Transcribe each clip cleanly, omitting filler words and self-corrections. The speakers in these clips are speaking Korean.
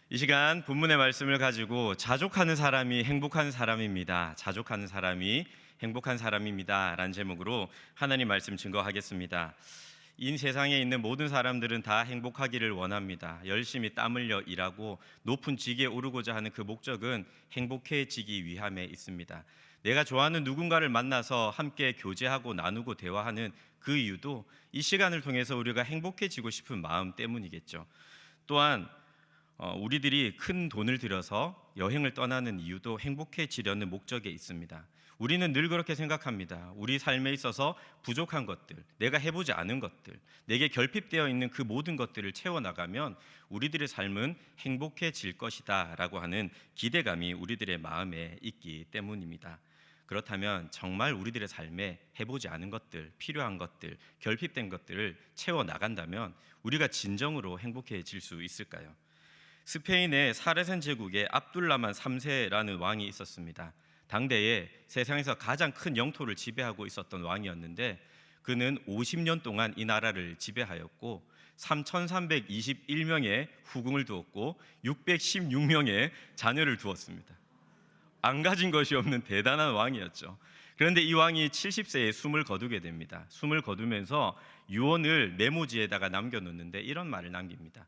이 시간 본문의 말씀을 가지고 자족하는 사람이 행복한 사람입니다. 자족하는 사람이 행복한 사람입니다. 라는 제목으로 하나님 말씀 증거하겠습니다. 이 세상에 있는 모든 사람들은 다 행복하기를 원합니다. 열심히 땀 흘려 일하고 높은 직에 오르고자 하는 그 목적은 행복해지기 위함에 있습니다. 내가 좋아하는 누군가를 만나서 함께 교제하고 나누고 대화하는 그 이유도 이 시간을 통해서 우리가 행복해지고 싶은 마음 때문이겠죠. 또한 우리들이 큰 돈을 들여서 여행을 떠나는 이유도 행복해지려는 목적에 있습니다. 우리는 늘 그렇게 생각합니다. 우리 삶에 있어서 부족한 것들, 내가 해보지 않은 것들, 내게 결핍되어 있는 그 모든 것들을 채워나가면 우리들의 삶은 행복해질 것이다 라고 하는 기대감이 우리들의 마음에 있기 때문입니다. 그렇다면 정말 우리들의 삶에 해보지 않은 것들, 필요한 것들, 결핍된 것들을 채워나간다면 우리가 진정으로 행복해질 수 있을까요? 스페인의 사레센 제국에 압둘라만 3세라는 왕이 있었습니다. 당대에 세상에서 가장 큰 영토를 지배하고 있었던 왕이었는데 그는 50년 동안 이 나라를 지배하였고 3,321명의 후궁을 두었고 616명의 자녀를 두었습니다. 안 가진 것이 없는 대단한 왕이었죠. 그런데 이 왕이 70세에 숨을 거두게 됩니다. 숨을 거두면서 유언을 메모지에다가 남겨놓는데 이런 말을 남깁니다.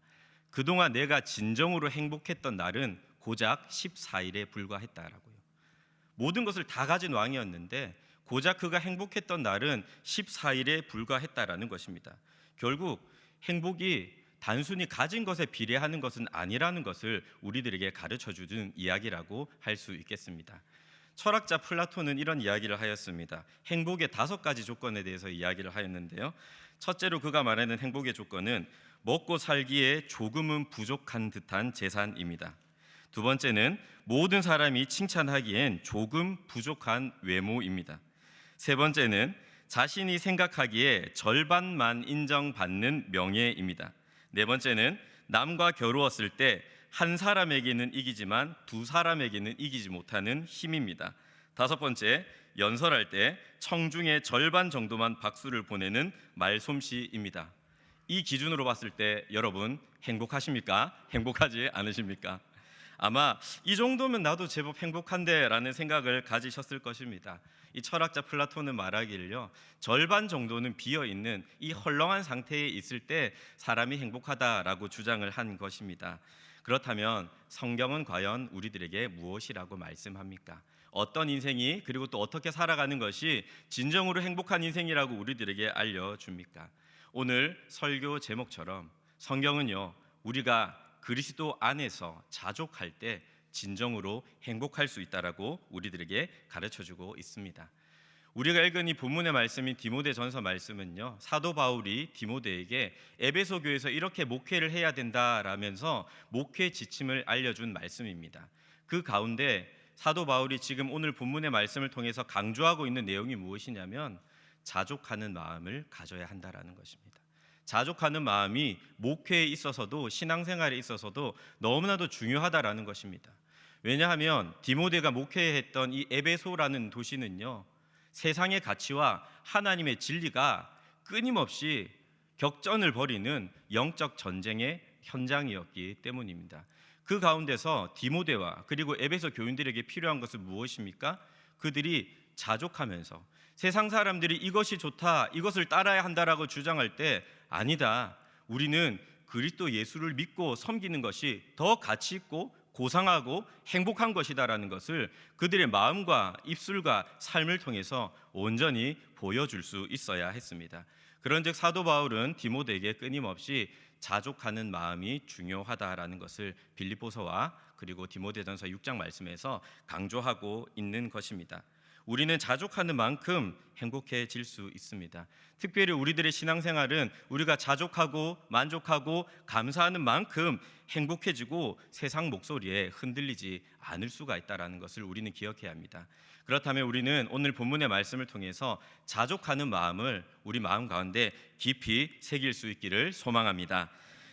그동안 내가 진정으로 행복했던 날은 고작 14일에 불과했다라고요. 모든 것을 다 가진 왕이었는데 고작 그가 행복했던 날은 14일에 불과했다라는 것입니다. 결국 행복이 단순히 가진 것에 비례하는 것은 아니라는 것을 우리들에게 가르쳐주는 이야기라고 할 수 있겠습니다. 철학자 플라톤은 이런 이야기를 하였습니다. 행복의 5가지 조건에 대해서 이야기를 하였는데요. 첫째로 그가 말하는 행복의 조건은 먹고 살기에 조금은 부족한 듯한 재산입니다. 두 번째는 모든 사람이 칭찬하기엔 조금 부족한 외모입니다. 세 번째는 자신이 생각하기에 절반만 인정받는 명예입니다. 네 번째는 남과 겨루었을 때 한 사람에게는 이기지만 두 사람에게는 이기지 못하는 힘입니다. 다섯 번째, 연설할 때 청중의 절반 정도만 박수를 보내는 말솜씨입니다. 이 기준으로 봤을 때 여러분 행복하십니까? 행복하지 않으십니까? 아마 이 정도면 나도 제법 행복한데 라는 생각을 가지셨을 것입니다. 이 철학자 플라톤은 말하기를요, 절반 정도는 비어있는 이 헐렁한 상태에 있을 때 사람이 행복하다라고 주장을 한 것입니다. 그렇다면 성경은 과연 우리들에게 무엇이라고 말씀합니까? 어떤 인생이 그리고 또 어떻게 살아가는 것이 진정으로 행복한 인생이라고 우리들에게 알려줍니까? 오늘 설교 제목처럼 성경은요, 우리가 그리스도 안에서 자족할 때 진정으로 행복할 수 있다라고 우리들에게 가르쳐주고 있습니다. 우리가 읽은 이 본문의 말씀인 디모데전서 말씀은요, 사도 바울이 디모데에게 에베소 교회에서 이렇게 목회를 해야 된다라면서 목회 지침을 알려준 말씀입니다. 그 가운데 사도 바울이 지금 오늘 본문의 말씀을 통해서 강조하고 있는 내용이 무엇이냐면 자족하는 마음을 가져야 한다라는 것입니다. 자족하는 마음이 목회에 있어서도 신앙생활에 있어서도 너무나도 중요하다라는 것입니다. 왜냐하면 디모데가 목회했던 이 에베소라는 도시는요, 세상의 가치와 하나님의 진리가 끊임없이 격전을 벌이는 영적 전쟁의 현장이었기 때문입니다. 그 가운데서 디모데와 그리고 에베소 교인들에게 필요한 것은 무엇입니까? 그들이 자족하면서 세상 사람들이 이것이 좋다, 이것을 따라야 한다라고 주장할 때 아니다, 우리는 그리스도 예수를 믿고 섬기는 것이 더 가치 있고 고상하고 행복한 것이다라는 것을 그들의 마음과 입술과 삶을 통해서 온전히 보여줄 수 있어야 했습니다. 그런즉 사도 바울은 디모데에게 끊임없이 자족하는 마음이 중요하다라는 것을 빌립보서와 그리고 디모데전서 6장 말씀에서 강조하고 있는 것입니다. 우리는 자족하는 만큼 행복해질 수 있습니다. 특별히 우리들의 신앙생활은 우리가 자족하고 만족하고 감사하는 만큼 행복해지고 세상 목소리에 흔들리지 않을 수가 있다는 것을 우리는 기억해야 합니다. 그렇다면 우리는 오늘 본문의 말씀을 통해서 자족하는 마음을 우리 마음 가운데 깊이 새길 수 있기를 소망합니다.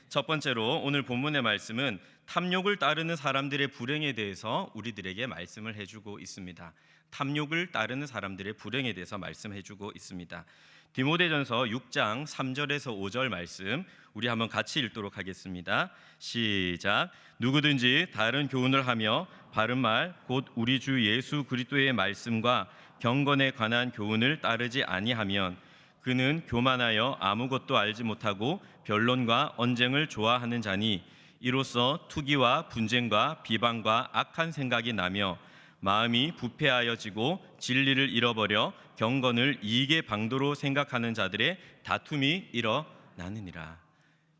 첫 번째로 오늘 본문의 말씀은 탐욕을 따르는 사람들의 불행에 대해서 우리들에게 말씀을 해주고 있습니다. 탐욕을 따르는 사람들의 불행에 대해서 말씀해주고 있습니다. 디모데전서 6장 3절에서 5절 말씀 우리 한번 같이 읽도록 하겠습니다. 시작. 누구든지 다른 교훈을 하며 바른 말 곧 우리 주 예수 그리스도의 말씀과 경건에 관한 교훈을 따르지 아니하면 그는 교만하여 아무것도 알지 못하고 변론과 언쟁을 좋아하는 자니 이로써 투기와 분쟁과 비방과 악한 생각이 나며 마음이 부패하여지고 진리를 잃어버려 경건을 이익의 방도로 생각하는 자들의 다툼이 일어나느니라.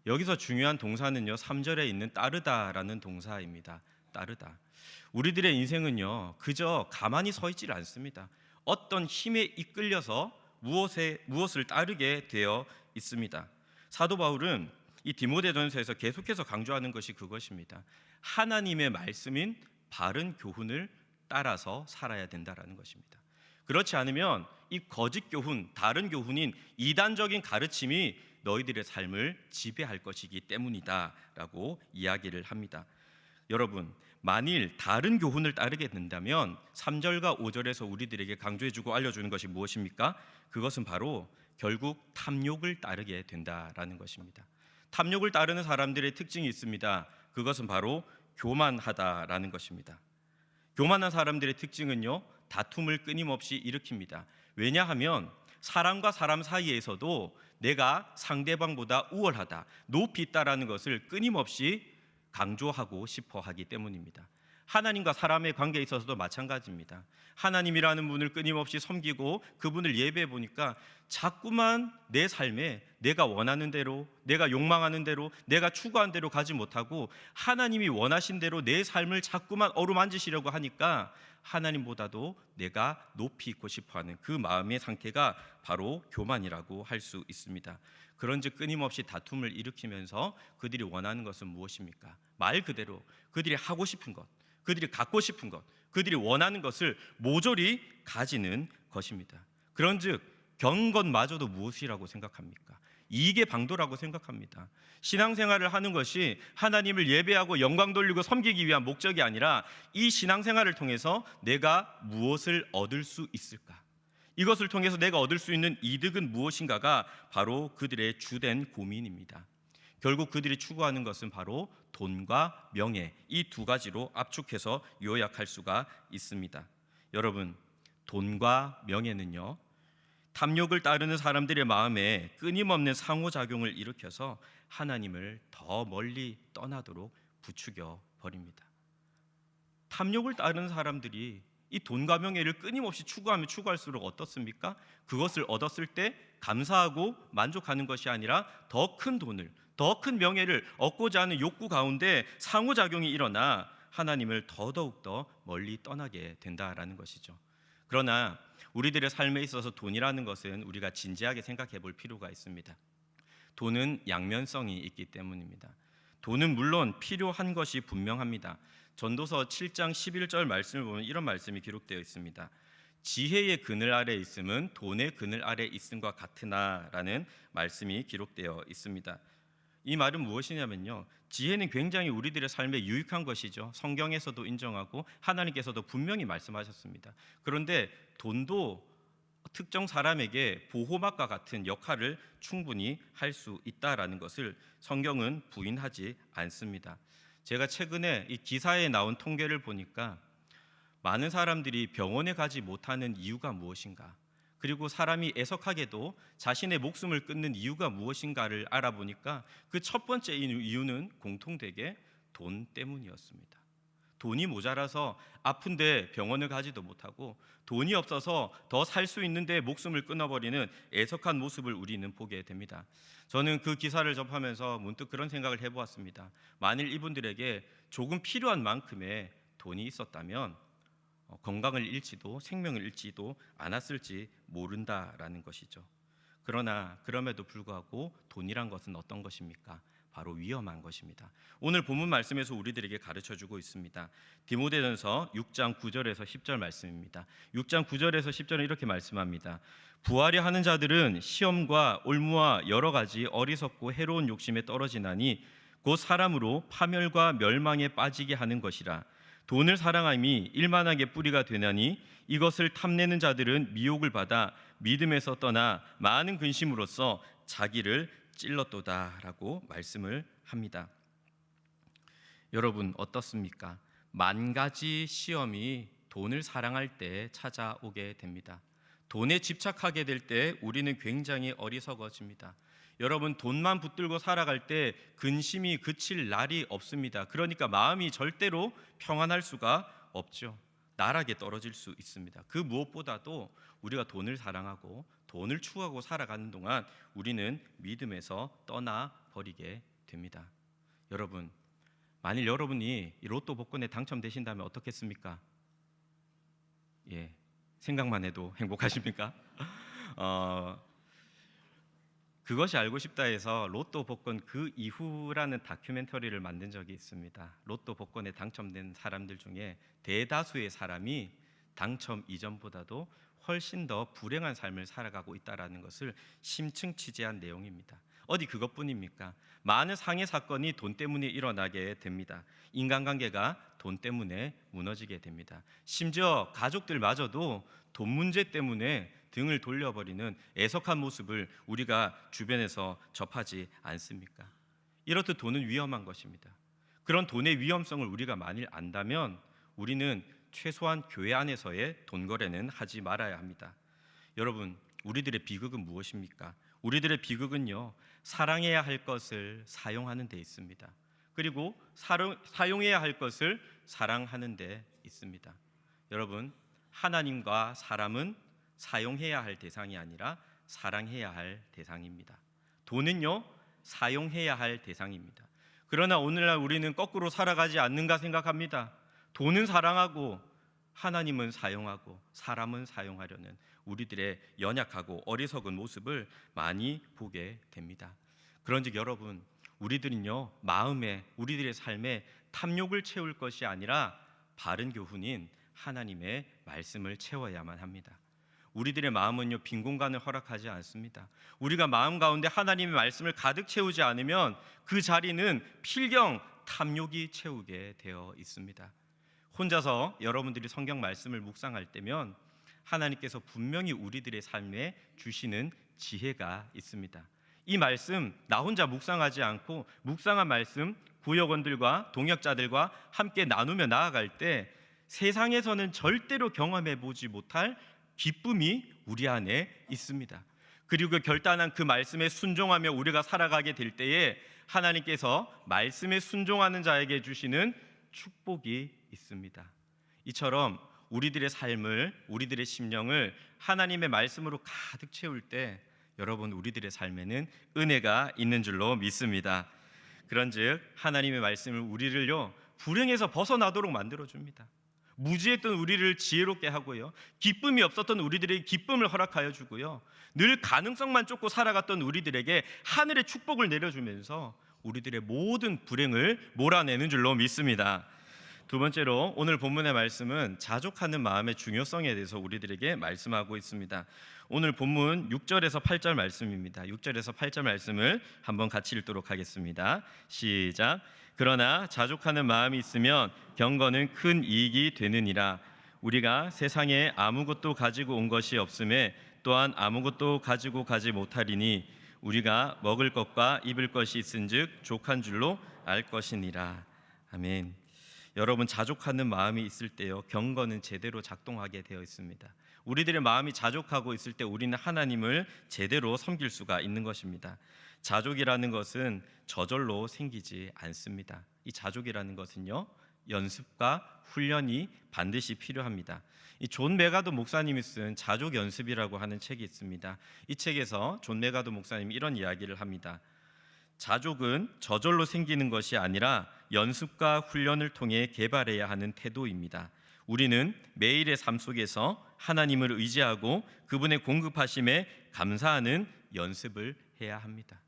여기서 중요한 동사는요, 3절에 있는 따르다라는 동사입니다. 따르다. 우리들의 인생은요, 그저 가만히 서 있질 않습니다. 어떤 힘에 이끌려서 무엇을 따르게 되어 있습니다. 사도 바울은 이 디모데전서에서 계속해서 강조하는 것이 그것입니다. 하나님의 말씀인 바른 교훈을 따라서 살아야 된다라는 것입니다. 그렇지 않으면 이 거짓 교훈, 다른 교훈인 이단적인 가르침이 너희들의 삶을 지배할 것이기 때문이다라고 이야기를 합니다. 여러분, 만일 다른 교훈을 따르게 된다면 3절과 5절에서 우리들에게 강조해주고 알려주는 것이 무엇입니까? 그것은 바로 결국 탐욕을 따르게 된다라는 것입니다. 탐욕을 따르는 사람들의 특징이 있습니다. 그것은 바로 교만하다라는 것입니다. 교만한 사람들의 특징은요, 다툼을 끊임없이 일으킵니다. 왜냐하면 사람과 사람 사이에서도 내가 상대방보다 우월하다, 높이 있다라는 것을 끊임없이 강조하고 싶어 하기 때문입니다. 하나님과 사람의 관계에 있어서도 마찬가지입니다. 하나님이라는 분을 끊임없이 섬기고 그분을 예배해 보니까 자꾸만 내 삶에 내가 원하는 대로, 내가 욕망하는 대로, 내가 추구한 대로 가지 못하고 하나님이 원하신 대로 내 삶을 자꾸만 어루만지시려고 하니까 하나님보다도 내가 높이 있고 싶어하는 그 마음의 상태가 바로 교만이라고 할 수 있습니다. 그런즉 끊임없이 다툼을 일으키면서 그들이 원하는 것은 무엇입니까? 말 그대로 그들이 하고 싶은 것, 그들이 갖고 싶은 것, 그들이 원하는 것을 모조리 가지는 것입니다. 그런즉 경건마저도 무엇이라고 생각합니까? 이익의 방도라고 생각합니다. 신앙생활을 하는 것이 하나님을 예배하고 영광 돌리고 섬기기 위한 목적이 아니라 이 신앙생활을 통해서 내가 무엇을 얻을 수 있을까? 이것을 통해서 내가 얻을 수 있는 이득은 무엇인가가 바로 그들의 주된 고민입니다. 결국 그들이 추구하는 것은 바로 돈과 명예, 이 두 가지로 압축해서 요약할 수가 있습니다. 여러분, 돈과 명예는요, 탐욕을 따르는 사람들의 마음에 끊임없는 상호작용을 일으켜서 하나님을 더 멀리 떠나도록 부추겨 버립니다. 탐욕을 따르는 사람들이 이 돈과 명예를 끊임없이 추구하면 추구할수록 어떻습니까? 그것을 얻었을 때 감사하고 만족하는 것이 아니라 더 큰 돈을, 더 큰 명예를 얻고자 하는 욕구 가운데 상호작용이 일어나 하나님을 더더욱더 멀리 떠나게 된다라는 것이죠. 그러나 우리들의 삶에 있어서 돈이라는 것은 우리가 진지하게 생각해 볼 필요가 있습니다. 돈은 양면성이 있기 때문입니다. 돈은 물론 필요한 것이 분명합니다. 전도서 7장 11절 말씀을 보면 이런 말씀이 기록되어 있습니다. 지혜의 그늘 아래 있음은 돈의 그늘 아래 있음과 같으나 라는 말씀이 기록되어 있습니다. 이 말은 무엇이냐면요, 지혜는 굉장히 우리들의 삶에 유익한 것이죠. 성경에서도 인정하고 하나님께서도 분명히 말씀하셨습니다. 그런데 돈도 특정 사람에게 보호막과 같은 역할을 충분히 할 수 있다라는 것을 성경은 부인하지 않습니다. 제가 최근에 이 기사에 나온 통계를 보니까 많은 사람들이 병원에 가지 못하는 이유가 무엇인가, 그리고 사람이 애석하게도 자신의 목숨을 끊는 이유가 무엇인가를 알아보니까 그 첫 번째 이유는 공통되게 돈 때문이었습니다. 돈이 모자라서 아픈데 병원을 가지도 못하고 돈이 없어서 더 살 수 있는데 목숨을 끊어버리는 애석한 모습을 우리는 보게 됩니다. 저는 그 기사를 접하면서 문득 그런 생각을 해보았습니다. 만일 이분들에게 조금 필요한 만큼의 돈이 있었다면 건강을 잃지도 생명을 잃지도 않았을지 모른다라는 것이죠. 그러나 그럼에도 불구하고 돈이란 것은 어떤 것입니까? 바로 위험한 것입니다. 오늘 본문 말씀에서 우리들에게 가르쳐주고 있습니다. 디모데전서 6장 9절에서 10절 말씀입니다. 6장 9절에서 10절은 이렇게 말씀합니다. 부하려 하는 자들은 시험과 올무와 여러 가지 어리석고 해로운 욕심에 떨어지나니 곧 사람으로 파멸과 멸망에 빠지게 하는 것이라. 돈을 사랑함이 일만하게 뿌리가 되나니 이것을 탐내는 자들은 미혹을 받아 믿음에서 떠나 많은 근심으로써 자기를 찔렀도다라고 말씀을 합니다. 여러분 어떻습니까? 만 가지 시험이 돈을 사랑할 때 찾아오게 됩니다. 돈에 집착하게 될 때 우리는 굉장히 어리석어집니다. 여러분 돈만 붙들고 살아갈 때 근심이 그칠 날이 없습니다. 그러니까 마음이 절대로 평안할 수가 없죠. 나락에 떨어질 수 있습니다. 그 무엇보다도 우리가 돈을 사랑하고 돈을 추구하고 살아가는 동안 우리는 믿음에서 떠나버리게 됩니다. 여러분, 만일 여러분이 이 로또 복권에 당첨되신다면 어떻겠습니까? 생각만 해도 행복하십니까? 그것이 알고 싶다 해서 로또 복권 그 이후라는 다큐멘터리를 만든 적이 있습니다. 로또 복권에 당첨된 사람들 중에 대다수의 사람이 당첨 이전보다도 훨씬 더 불행한 삶을 살아가고 있다는 것을 심층 취재한 내용입니다. 어디 그것뿐입니까? 많은 상해 사건이 돈 때문에 일어나게 됩니다. 인간관계가 돈 때문에 무너지게 됩니다. 심지어 가족들마저도 돈 문제 때문에 등을 돌려버리는 애석한 모습을 우리가 주변에서 접하지 않습니까? 이렇듯 돈은 위험한 것입니다. 그런 돈의 위험성을 우리가 만일 안다면 우리는 최소한 교회 안에서의 돈 거래는 하지 말아야 합니다. 여러분, 우리들의 비극은 무엇입니까? 우리들의 비극은요, 사랑해야 할 것을 사용하는 데 있습니다. 그리고 사용해야 할 것을 사랑하는 데 있습니다. 여러분, 하나님과 사람은 사용해야 할 대상이 아니라 사랑해야 할 대상입니다. 돈은요, 사용해야 할 대상입니다. 그러나 오늘날 우리는 거꾸로 살아가지 않는가 생각합니다. 돈은 사랑하고 하나님은 사용하고 사람은 사용하려는 우리들의 연약하고 어리석은 모습을 많이 보게 됩니다. 그런즉 여러분, 우리들은요, 마음에, 우리들의 삶에 탐욕을 채울 것이 아니라 바른 교훈인 하나님의 말씀을 채워야만 합니다. 우리들의 마음은요, 빈 공간을 허락하지 않습니다. 우리가 마음 가운데 하나님의 말씀을 가득 채우지 않으면 그 자리는 필경 탐욕이 채우게 되어 있습니다. 혼자서 여러분들이 성경 말씀을 묵상할 때면 하나님께서 분명히 우리들의 삶에 주시는 지혜가 있습니다. 이 말씀 나 혼자 묵상하지 않고 묵상한 말씀 구역원들과 동역자들과 함께 나누며 나아갈 때 세상에서는 절대로 경험해 보지 못할 기쁨이 우리 안에 있습니다. 그리고 결단한 그 말씀에 순종하며 우리가 살아가게 될 때에 하나님께서 말씀에 순종하는 자에게 주시는 축복이 있습니다. 이처럼 우리들의 삶을, 우리들의 심령을 하나님의 말씀으로 가득 채울 때 여러분, 우리들의 삶에는 은혜가 있는 줄로 믿습니다. 그런즉 하나님의 말씀을 우리를요, 불행에서 벗어나도록 만들어줍니다. 무지했던 우리를 지혜롭게 하고요, 기쁨이 없었던 우리들에게 기쁨을 허락하여 주고요, 늘 가능성만 쫓고 살아갔던 우리들에게 하늘의 축복을 내려주면서 우리들의 모든 불행을 몰아내는 줄로 믿습니다. 두 번째로 오늘 본문의 말씀은 자족하는 마음의 중요성에 대해서 우리들에게 말씀하고 있습니다. 오늘 본문 6절에서 8절 말씀입니다. 6절에서 8절 말씀을 한번 같이 읽도록 하겠습니다. 시작. 그러나 자족하는 마음이 있으면 경건은 큰 이익이 되느니라. 우리가 세상에 아무것도 가지고 온 것이 없음에 또한 아무것도 가지고 가지 못하리니 우리가 먹을 것과 입을 것이 있은즉 족한 줄로 알 것이니라. 아멘. 여러분, 자족하는 마음이 있을 때요, 경건은 제대로 작동하게 되어 있습니다. 우리들의 마음이 자족하고 있을 때 우리는 하나님을 제대로 섬길 수가 있는 것입니다. 자족이라는 것은 저절로 생기지 않습니다. 이 자족이라는 것은요, 연습과 훈련이 반드시 필요합니다. 이 존 메가도 목사님이 쓴 자족 연습이라고 하는 책이 있습니다. 이 책에서 존 메가도 목사님이 이런 이야기를 합니다. 자족은 저절로 생기는 것이 아니라 연습과 훈련을 통해 개발해야 하는 태도입니다. 우리는 매일의 삶 속에서 하나님을 의지하고 그분의 공급하심에 감사하는 연습을 해야 합니다.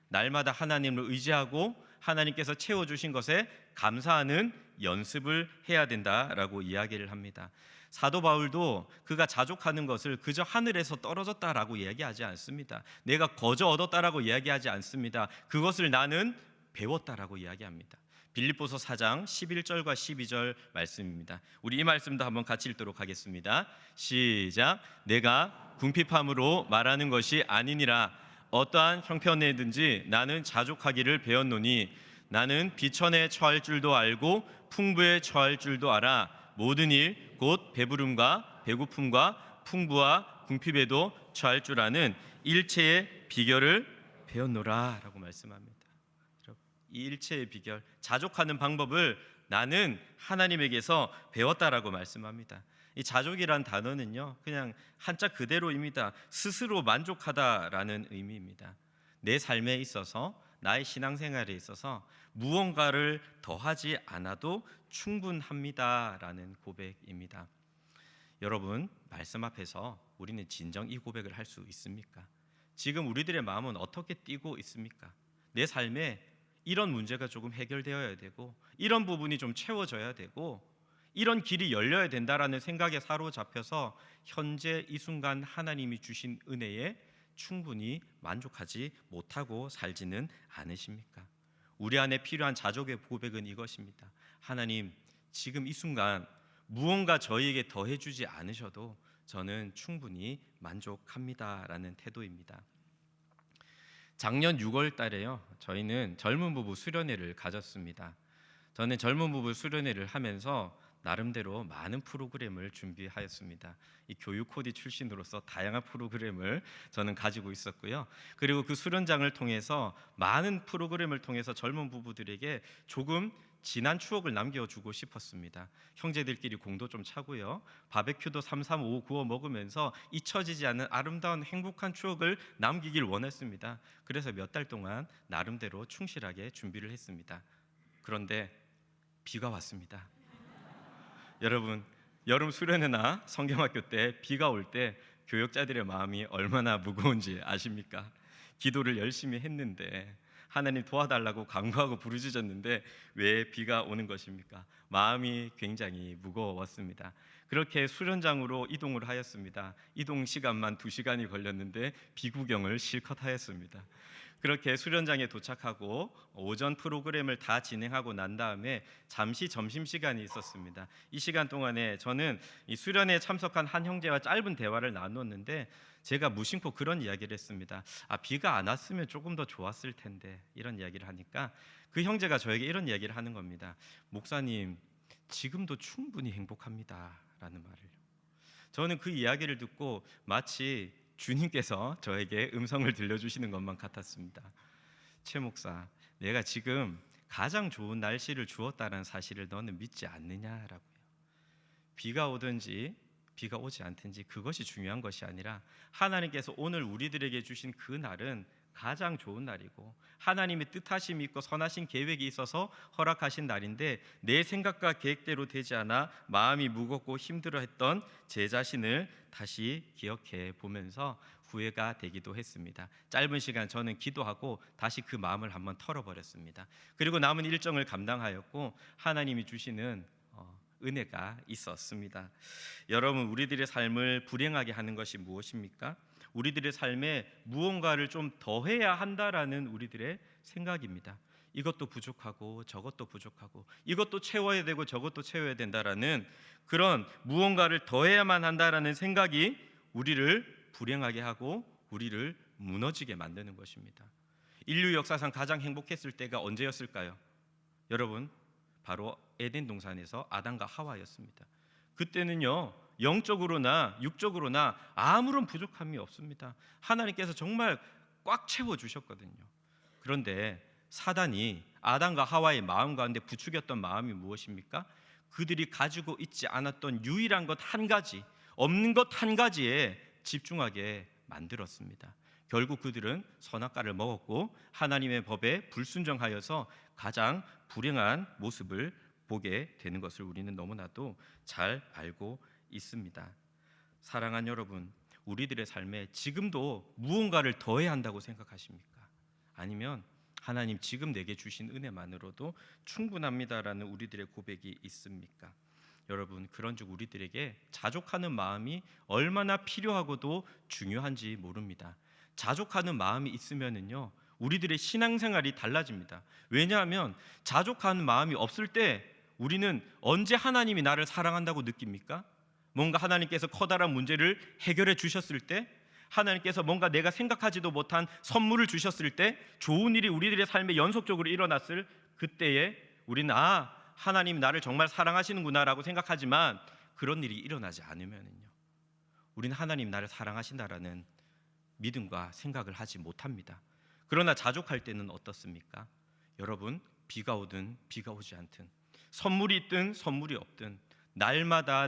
날마다 하나님을 의지하고 하나님께서 채워주신 것에 감사하는 연습을 해야 된다라고 이야기를 합니다. 사도 바울도 그가 자족하는 것을 그저 하늘에서 떨어졌다라고 이야기하지 않습니다. 내가 거저 얻었다라고 이야기하지 않습니다. 그것을 나는 배웠다라고 이야기합니다. 빌립보서 4장 11절과 12절 말씀입니다. 우리 이 말씀도 한번 같이 읽도록 하겠습니다. 시작. 내가 궁핍함으로 말하는 것이 아니니라. 어떠한 형편에든지 나는 자족하기를 배웠노니 나는 비천에 처할 줄도 알고 풍부에 처할 줄도 알아. 모든 일 곧 배부름과 배고픔과 풍부와 궁핍에도 처할 줄 아는 일체의 비결을 배웠노라라고 말씀합니다. 이 일체의 비결, 자족하는 방법을 나는 하나님에게서 배웠다라고 말씀합니다. 이 자족이란 단어는요, 그냥 한자 그대로입니다. 스스로 만족하다라는 의미입니다. 내 삶에 있어서, 나의 신앙생활에 있어서 무언가를 더하지 않아도 충분합니다라는 고백입니다. 여러분, 말씀 앞에서 우리는 진정 이 고백을 할 수 있습니까? 지금 우리들의 마음은 어떻게 뛰고 있습니까? 내 삶에 이런 문제가 조금 해결되어야 되고, 이런 부분이 좀 채워져야 되고, 이런 길이 열려야 된다라는 생각에 사로잡혀서 현재 이 순간 하나님이 주신 은혜에 충분히 만족하지 못하고 살지는 않으십니까? 우리 안에 필요한 자족의 고백은 이것입니다. 하나님, 지금 이 순간 무언가 저희에게 더해주지 않으셔도 저는 충분히 만족합니다라는 태도입니다. 작년 6월 달에요, 저희는 젊은 부부 수련회를 가졌습니다. 저는 젊은 부부 수련회를 하면서 나름대로 많은 프로그램을 준비하였습니다. 이 교육 코디 출신으로서 다양한 프로그램을 저는 가지고 있었고요. 그리고 그 수련장을 통해서 많은 프로그램을 통해서 젊은 부부들에게 조금 지난 추억을 남겨주고 싶었습니다. 형제들끼리 공도 좀 차고요, 바베큐도 335 구워 먹으면서 잊혀지지 않는 아름다운 행복한 추억을 남기길 원했습니다. 그래서 몇 달 동안 나름대로 충실하게 준비를 했습니다. 그런데 비가 왔습니다. 여러분, 여름 수련회나 성경학교 때 비가 올 때 교역자들의 마음이 얼마나 무거운지 아십니까? 기도를 열심히 했는데, 하나님 도와달라고 간구하고 부르짖었는데 왜 비가 오는 것입니까? 마음이 굉장히 무거웠습니다. 그렇게 수련장으로 이동을 하였습니다. 이동 시간만 2시간이 걸렸는데 비구경을 실컷 하였습니다. 그렇게 수련장에 도착하고 오전 프로그램을 다 진행하고 난 다음에 잠시 점심시간이 있었습니다. 이 시간 동안에 저는 이 수련회에 참석한 한 형제와 짧은 대화를 나눴는데, 제가 무심코 그런 이야기를 했습니다. 비가 안 왔으면 조금 더 좋았을 텐데, 이런 이야기를 하니까 그 형제가 저에게 이런 이야기를 하는 겁니다. 목사님, 지금도 충분히 행복합니다 라는 말을. 저는 그 이야기를 듣고 마치 주님께서 저에게 음성을 들려주시는 것만 같았습니다. 최 목사, 내가 지금 가장 좋은 날씨를 주었다는 사실을 너는 믿지 않느냐라고요. 비가 오든지 비가 오지 않든지 그것이 중요한 것이 아니라, 하나님께서 오늘 우리들에게 주신 그 날은 가장 좋은 날이고 하나님의 뜻하심이 있고 선하신 계획이 있어서 허락하신 날인데, 내 생각과 계획대로 되지 않아 마음이 무겁고 힘들어했던 제 자신을 다시 기억해 보면서 후회가 되기도 했습니다. 짧은 시간 저는 기도하고 다시 그 마음을 한번 털어버렸습니다. 그리고 남은 일정을 감당하였고 하나님이 주시는 은혜가 있었습니다. 여러분, 우리들의 삶을 불행하게 하는 것이 무엇입니까? 우리들의 삶에 무언가를 좀 더해야 한다라는 우리들의 생각입니다. 이것도 부족하고 저것도 부족하고, 이것도 채워야 되고 저것도 채워야 된다라는 그런 무언가를 더해야만 한다라는 생각이 우리를 불행하게 하고 우리를 무너지게 만드는 것입니다. 인류 역사상 가장 행복했을 때가 언제였을까요? 여러분, 바로 에덴 동산에서 아담과 하와였습니다. 그때는요, 영적으로나 육적으로나 아무런 부족함이 없습니다. 하나님께서 정말 꽉 채워주셨거든요. 그런데 사단이 아담과 하와의 마음 가운데 부추겼던 마음이 무엇입니까? 그들이 가지고 있지 않았던 유일한 것 한 가지, 없는 것 한 가지에 집중하게 만들었습니다. 결국 그들은 선악과를 먹었고 하나님의 법에 불순종하여서 가장 불행한 모습을 보게 되는 것을 우리는 너무나도 잘 알고 있습니다. 사랑하는 여러분, 우리들의 삶에 지금도 무언가를 더해야 한다고 생각하십니까? 아니면 하나님 지금 내게 주신 은혜만으로도 충분합니다라는 우리들의 고백이 있습니까? 여러분, 그런즉 우리들에게 자족하는 마음이 얼마나 필요하고도 중요한지 모릅니다. 자족하는 마음이 있으면은요, 우리들의 신앙생활이 달라집니다. 왜냐하면 자족하는 마음이 없을 때 우리는 언제 하나님이 나를 사랑한다고 느낍니까? 뭔가 하나님께서 커다란 문제를 해결해 주셨을 때, 하나님께서 뭔가 내가 생각하지도 못한 선물을 주셨을 때, 좋은 일이 우리들의 삶에 연속적으로 일어났을 그때에 우리는 하나님이 나를 정말 사랑하시는구나라고 생각하지만 그런 일이 일어나지 않으면요, 우리는 하나님 나를 사랑하신다라는 믿음과 생각을 하지 못합니다. 그러나 자족할 때는 어떻습니까? 여러분, 비가 오든 비가 오지 않든, 선물이 있든 선물이 없든 날마다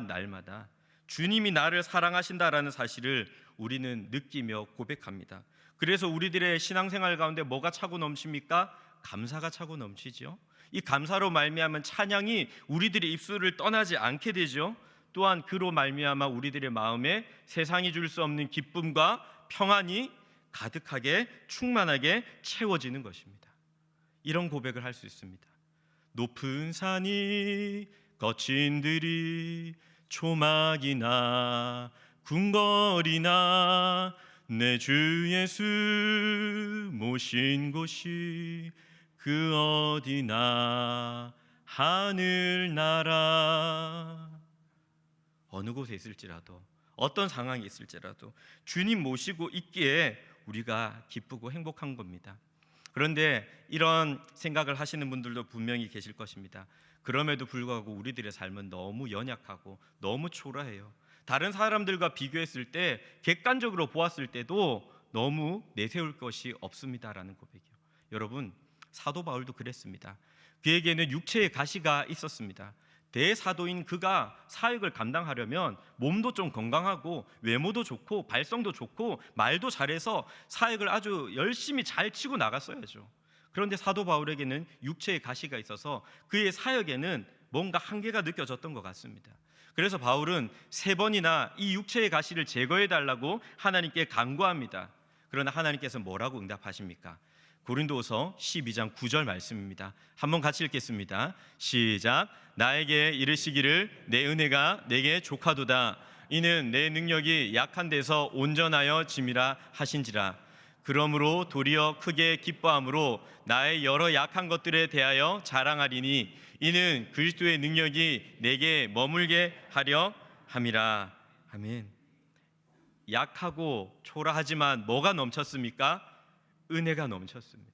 주님이 나를 사랑하신다라는 사실을 우리는 느끼며 고백합니다. 그래서 우리들의 신앙생활 가운데 뭐가 차고 넘칩니까? 감사가 차고 넘치죠. 이 감사로 말미암은 찬양이 우리들의 입술을 떠나지 않게 되죠. 또한 그로 말미암아 우리들의 마음에 세상이 줄 수 없는 기쁨과 평안이 가득하게 충만하게 채워지는 것입니다. 이런 고백을 할 수 있습니다. 높은 산이 거친 들이 초막이나 궁궐이나 내 주 예수 모신 곳이 그 어디나 하늘나라. 어느 곳에 있을지라도, 어떤 상황이 있을지라도 주님 모시고 있기에 우리가 기쁘고 행복한 겁니다. 그런데 이런 생각을 하시는 분들도 분명히 계실 것입니다. 그럼에도 불구하고 우리들의 삶은 너무 연약하고 너무 초라해요. 다른 사람들과 비교했을 때, 객관적으로 보았을 때도 너무 내세울 것이 없습니다라는 고백이요. 여러분, 사도 바울도 그랬습니다. 그에게는 육체의 가시가 있었습니다. 대사도인 그가 사역을 감당하려면 몸도 좀 건강하고 외모도 좋고 발성도 좋고 말도 잘해서 사역을 아주 열심히 잘 치고 나갔어야죠. 그런데 사도 바울에게는 육체의 가시가 있어서 그의 사역에는 뭔가 한계가 느껴졌던 것 같습니다. 그래서 바울은 3번이나 이 육체의 가시를 제거해 달라고 하나님께 간구합니다. 그러나 하나님께서 뭐라고 응답하십니까? 고린도후서 12장 9절 말씀입니다. 한번 같이 읽겠습니다. 시작. 나에게 이르시기를 내 은혜가 내게 족하도다. 이는 내 능력이 약한 데서 온전하여 짐이라 하신지라. 그러므로 도리어 크게 기뻐함으로 나의 여러 약한 것들에 대하여 자랑하리니 이는 그리스도의 능력이 내게 머물게 하려 함이라. 아멘. 약하고 초라하지만 뭐가 넘쳤습니까? 은혜가 넘쳤습니다.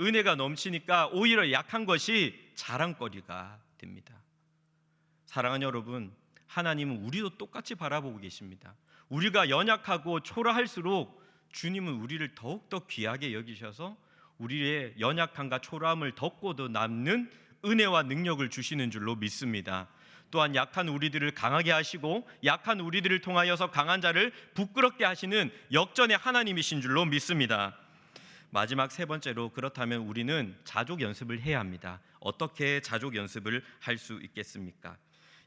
은혜가 넘치니까 오히려 약한 것이 자랑거리가 됩니다. 사랑하는 여러분, 하나님은 우리도 똑같이 바라보고 계십니다. 우리가 연약하고 초라할수록 주님은 우리를 더욱더 귀하게 여기셔서 우리의 연약함과 초라함을 덮고도 남는 은혜와 능력을 주시는 줄로 믿습니다. 또한 약한 우리들을 강하게 하시고 약한 우리들을 통하여서 강한 자를 부끄럽게 하시는 역전의 하나님이신 줄로 믿습니다. 마지막 3번째로, 그렇다면 우리는 자족 연습을 해야 합니다. 어떻게 자족 연습을 할 수 있겠습니까?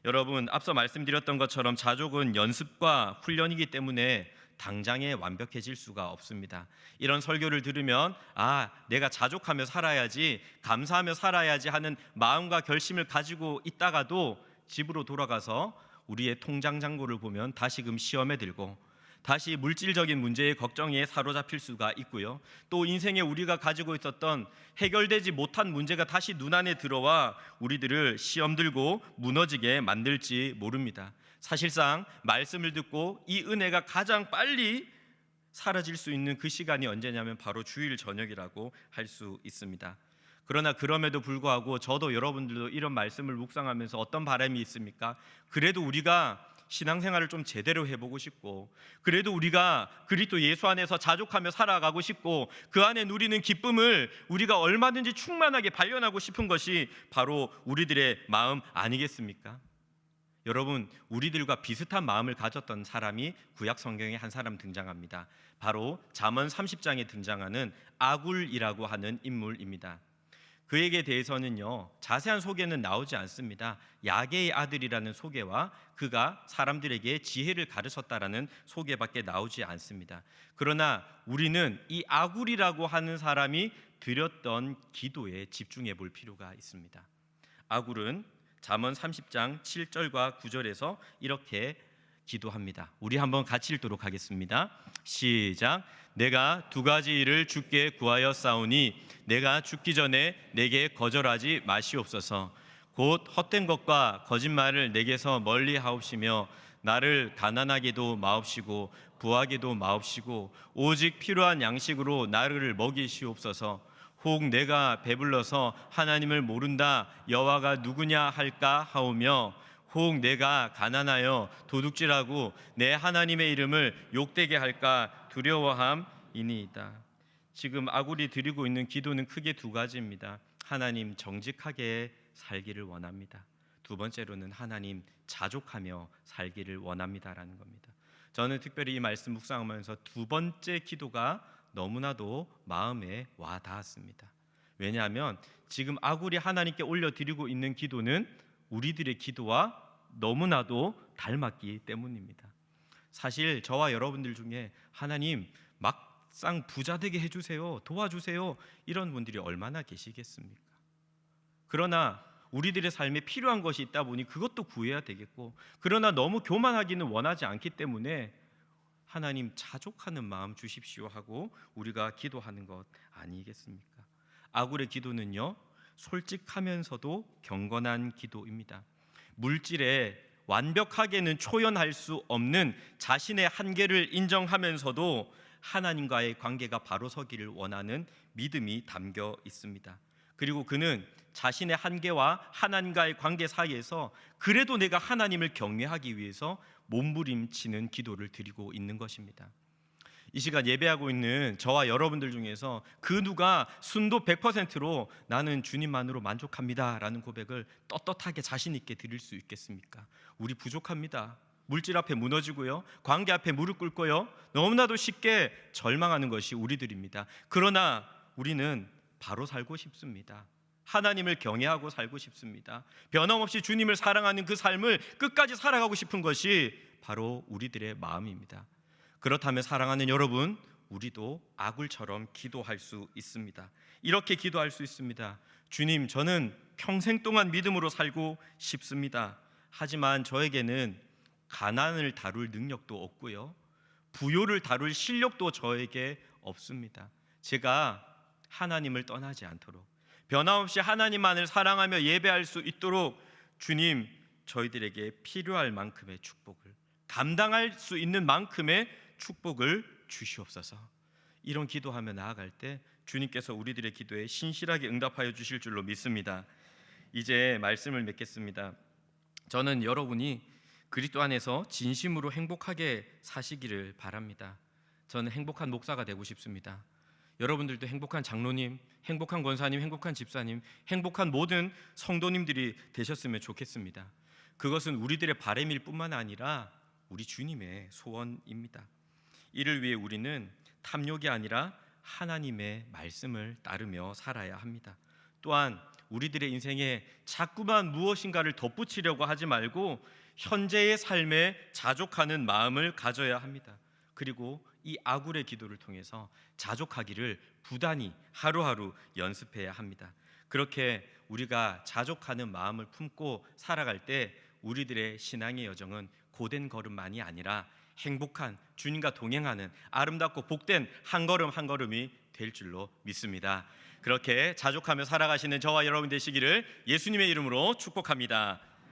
여러분, 앞서 말씀드렸던 것처럼 자족은 연습과 훈련이기 때문에 당장에 완벽해질 수가 없습니다. 이런 설교를 들으면 내가 자족하며 살아야지, 감사하며 살아야지 하는 마음과 결심을 가지고 있다가도 집으로 돌아가서 우리의 통장 잔고를 보면 다시금 시험에 들고 다시 물질적인 문제의 걱정에 사로잡힐 수가 있고요. 또 인생에 우리가 가지고 있었던 해결되지 못한 문제가 다시 눈안에 들어와 우리들을 시험 들고 무너지게 만들지 모릅니다. 사실상 말씀을 듣고 이 은혜가 가장 빨리 사라질 수 있는 그 시간이 언제냐면 바로 주일 저녁이라고 할 수 있습니다. 그러나 그럼에도 불구하고 저도 여러분들도 이런 말씀을 묵상하면서 어떤 바람이 있습니까? 그래도 우리가 신앙생활을 좀 제대로 해보고 싶고, 그래도 우리가 그리스도 예수 안에서 자족하며 살아가고 싶고, 그 안에 누리는 기쁨을 우리가 얼마든지 충만하게 발견하고 싶은 것이 바로 우리들의 마음 아니겠습니까? 여러분, 우리들과 비슷한 마음을 가졌던 사람이 구약 성경에 한 사람 등장합니다. 바로 잠언 30장에 등장하는 아굴이라고 하는 인물입니다. 그에게 대해서는요, 자세한 소개는 나오지 않습니다. 야게의 아들이라는 소개와 그가 사람들에게 지혜를 가르쳤다라는 소개밖에 나오지 않습니다. 그러나 우리는 이 아굴이라고 하는 사람이 드렸던 기도에 집중해 볼 필요가 있습니다. 아굴은 잠언 30장 7절과 9절에서 이렇게 기도합니다. 우리 한번 같이 읽도록 하겠습니다. 시작. 내가 두 가지 일을 주께 구하여 싸우니 내가 죽기 전에 내게 거절하지 마시옵소서. 곧 헛된 것과 거짓말을 내게서 멀리 하옵시며 나를 가난하게도 마옵시고 부하게도 마옵시고 오직 필요한 양식으로 나를 먹이시옵소서. 혹 내가 배불러서 하나님을 모른다 여호와가 누구냐 할까 하오며 혹 내가 가난하여 도둑질하고 내 하나님의 이름을 욕되게 할까 두려워함이니이다. 지금 아굴이 드리고 있는 기도는 크게 두 가지입니다. 하나님, 정직하게 살기를 원합니다. 두 번째로는 하나님, 자족하며 살기를 원합니다라는 겁니다. 저는 특별히 이 말씀 묵상하면서 두 번째 기도가 너무나도 마음에 와 닿았습니다. 왜냐하면 지금 아굴이 하나님께 올려드리고 있는 기도는 우리들의 기도와 너무나도 닮았기 때문입니다. 사실 저와 여러분들 중에 하나님 막상 부자 되게 해주세요, 도와주세요 이런 분들이 얼마나 계시겠습니까? 그러나 우리들의 삶에 필요한 것이 있다 보니 그것도 구해야 되겠고, 그러나 너무 교만하기는 원하지 않기 때문에 하나님 자족하는 마음 주십시오 하고 우리가 기도하는 것 아니겠습니까? 아굴의 기도는요, 솔직하면서도 경건한 기도입니다. 물질에 완벽하게는 초연할 수 없는 자신의 한계를 인정하면서도 하나님과의 관계가 바로 서기를 원하는 믿음이 담겨 있습니다. 그리고 그는 자신의 한계와 하나님과의 관계 사이에서 그래도 내가 하나님을 경외하기 위해서 몸부림치는 기도를 드리고 있는 것입니다. 이 시간 예배하고 있는 저와 여러분들 중에서 그 누가 순도 100%로 나는 주님만으로 만족합니다 라는 고백을 떳떳하게 자신 있게 드릴 수 있겠습니까? 우리 부족합니다. 물질 앞에 무너지고요, 관계 앞에 무릎 꿇고요, 너무나도 쉽게 절망하는 것이 우리들입니다. 그러나 우리는 바로 살고 싶습니다. 하나님을 경외하고 살고 싶습니다. 변함없이 주님을 사랑하는 그 삶을 끝까지 살아가고 싶은 것이 바로 우리들의 마음입니다. 그렇다면 사랑하는 여러분, 우리도 아굴처럼 기도할 수 있습니다. 이렇게 기도할 수 있습니다. 주님, 저는 평생 동안 믿음으로 살고 싶습니다. 하지만 저에게는 가난을 다룰 능력도 없고요, 부요를 다룰 실력도 저에게 없습니다. 제가 하나님을 떠나지 않도록, 변함없이 하나님만을 사랑하며 예배할 수 있도록 주님, 저희들에게 필요할 만큼의 축복을, 감당할 수 있는 만큼의 축복을 주시옵소서. 이런 기도하며 나아갈 때 주님께서 우리들의 기도에 신실하게 응답하여 주실 줄로 믿습니다. 이제 말씀을 맺겠습니다. 저는 여러분이 그리스도 안에서 진심으로 행복하게 사시기를 바랍니다. 저는 행복한 목사가 되고 싶습니다. 여러분들도 행복한 장로님, 행복한 권사님, 행복한 집사님, 행복한 모든 성도님들이 되셨으면 좋겠습니다. 그것은 우리들의 바람일 뿐만 아니라 우리 주님의 소원입니다. 이를 위해 우리는 탐욕이 아니라 하나님의 말씀을 따르며 살아야 합니다. 또한 우리들의 인생에 자꾸만 무엇인가를 덧붙이려고 하지 말고 현재의 삶에 자족하는 마음을 가져야 합니다. 그리고 이 아굴의 기도를 통해서 자족하기를 부단히 하루하루 연습해야 합니다. 그렇게 우리가 자족하는 마음을 품고 살아갈 때 우리들의 신앙의 여정은 고된 걸음만이 아니라 행복한, 주님과 동행하는 아름답고 복된 한 걸음 한 걸음이 될 줄로 믿습니다. 그렇게 자족하며 살아가시는 저와 여러분 되시기를 예수님의 이름으로 축복합니다.